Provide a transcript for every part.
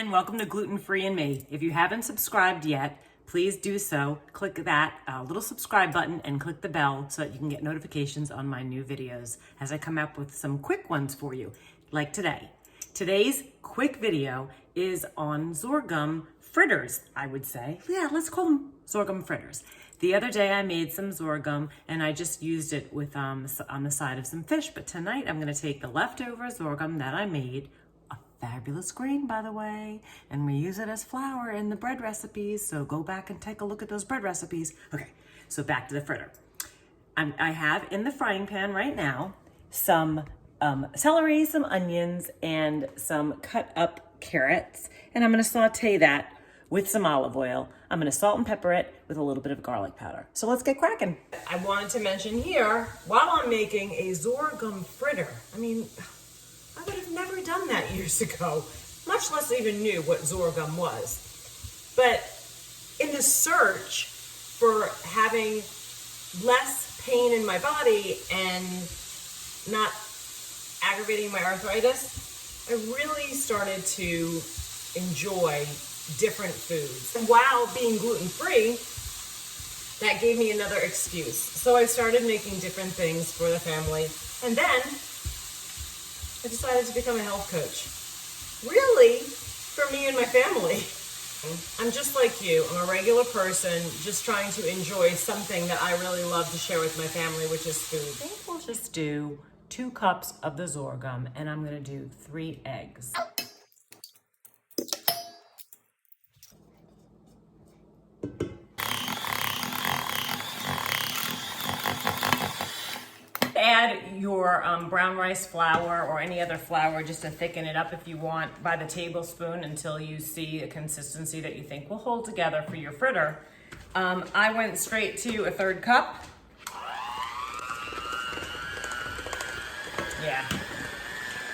again, welcome to Gluten Free and Me. If you haven't subscribed yet, please do so. Click that little subscribe button and click the bell so that you can get notifications on my new videos as I come up with some quick ones for you, like today. Today's quick video is on sorghum fritters, I would say. Yeah, let's call them sorghum fritters. The other day I made some sorghum and I just used it with on the side of some fish, but tonight I'm gonna take the leftover sorghum that I made, a fabulous grain by the way, and we use it as flour in the bread recipes, so go back and take a look at those bread recipes. Okay, so back to the fritter. I have in the frying pan right now some celery, some onions, and some cut up carrots, and I'm gonna saute that with some olive oil. I'm gonna salt and pepper it with a little bit of garlic powder. So let's get cracking. I wanted to mention here, while I'm making a sorghum fritter, I mean, I would have never done that years ago, much less even knew what sorghum was. But in the search for having less pain in my body and not aggravating my arthritis, I really started to enjoy different foods. And while being gluten-free, that gave me another excuse. So I started making different things for the family. And then I decided to become a health coach. Really, for me and my family. I'm just like you. I'm a regular person just trying to enjoy something that I really love to share with my family, which is food. I think we'll just do 2 cups of the sorghum, and I'm gonna do 3 eggs. Add your brown rice flour or any other flour just to thicken it up if you want by the tablespoon until you see a consistency that you think will hold together for your fritter. I went straight to a 1/3 cup. Yeah,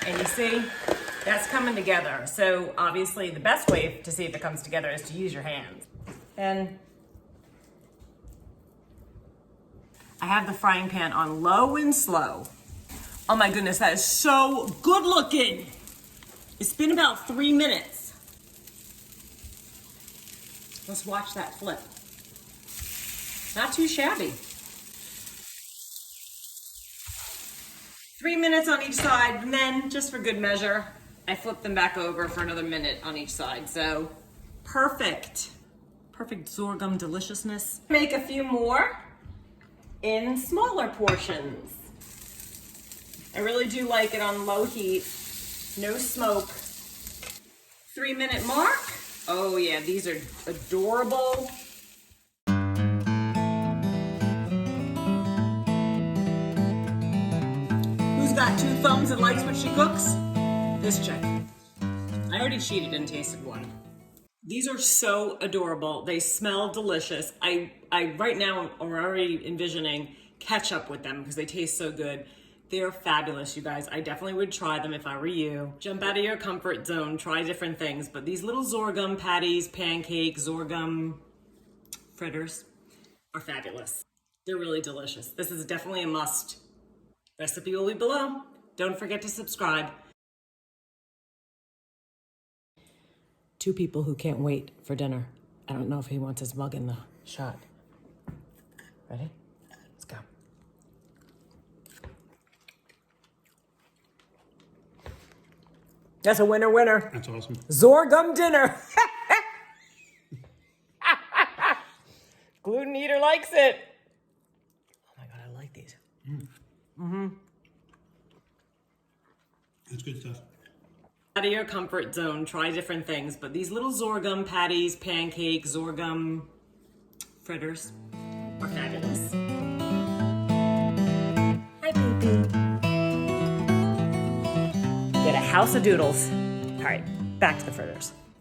and you see, that's coming together. So obviously the best way to see if it comes together is to use your hands. And I have the frying pan on low and slow. Oh my goodness, that is so good looking. It's been about 3 minutes. Let's watch that flip. Not too shabby. 3 minutes on each side, and then just for good measure, I flip them back over for another minute on each side. So perfect. Perfect sorghum deliciousness. Make a few more in smaller portions. I really do like it on low heat, no smoke. 3-minute mark. Oh yeah, these are adorable. Who's got 2 thumbs and likes what she cooks? This chick. I already cheated and tasted one. These are so adorable. They smell delicious. I right now am already envisioning ketchup with them because they taste so good. They're fabulous, you guys. I definitely would try them if I were you. Jump out of your comfort zone, try different things. But these little sorghum patties, pancakes, sorghum fritters are fabulous. They're really delicious. This is definitely a must. Recipe will be below. Don't forget to subscribe. 2 people who can't wait for dinner. I don't know if he wants his mug in the shot. Ready? Let's go. That's a winner, winner. That's awesome. Sorghum dinner. Gluten eater likes it. Oh my God, I like these. That's good stuff. Out of your comfort zone, try different things, but these little sorghum patties, pancakes, sorghum fritters are fabulous. Hi, baby. Get a house of doodles. All right, back to the fritters.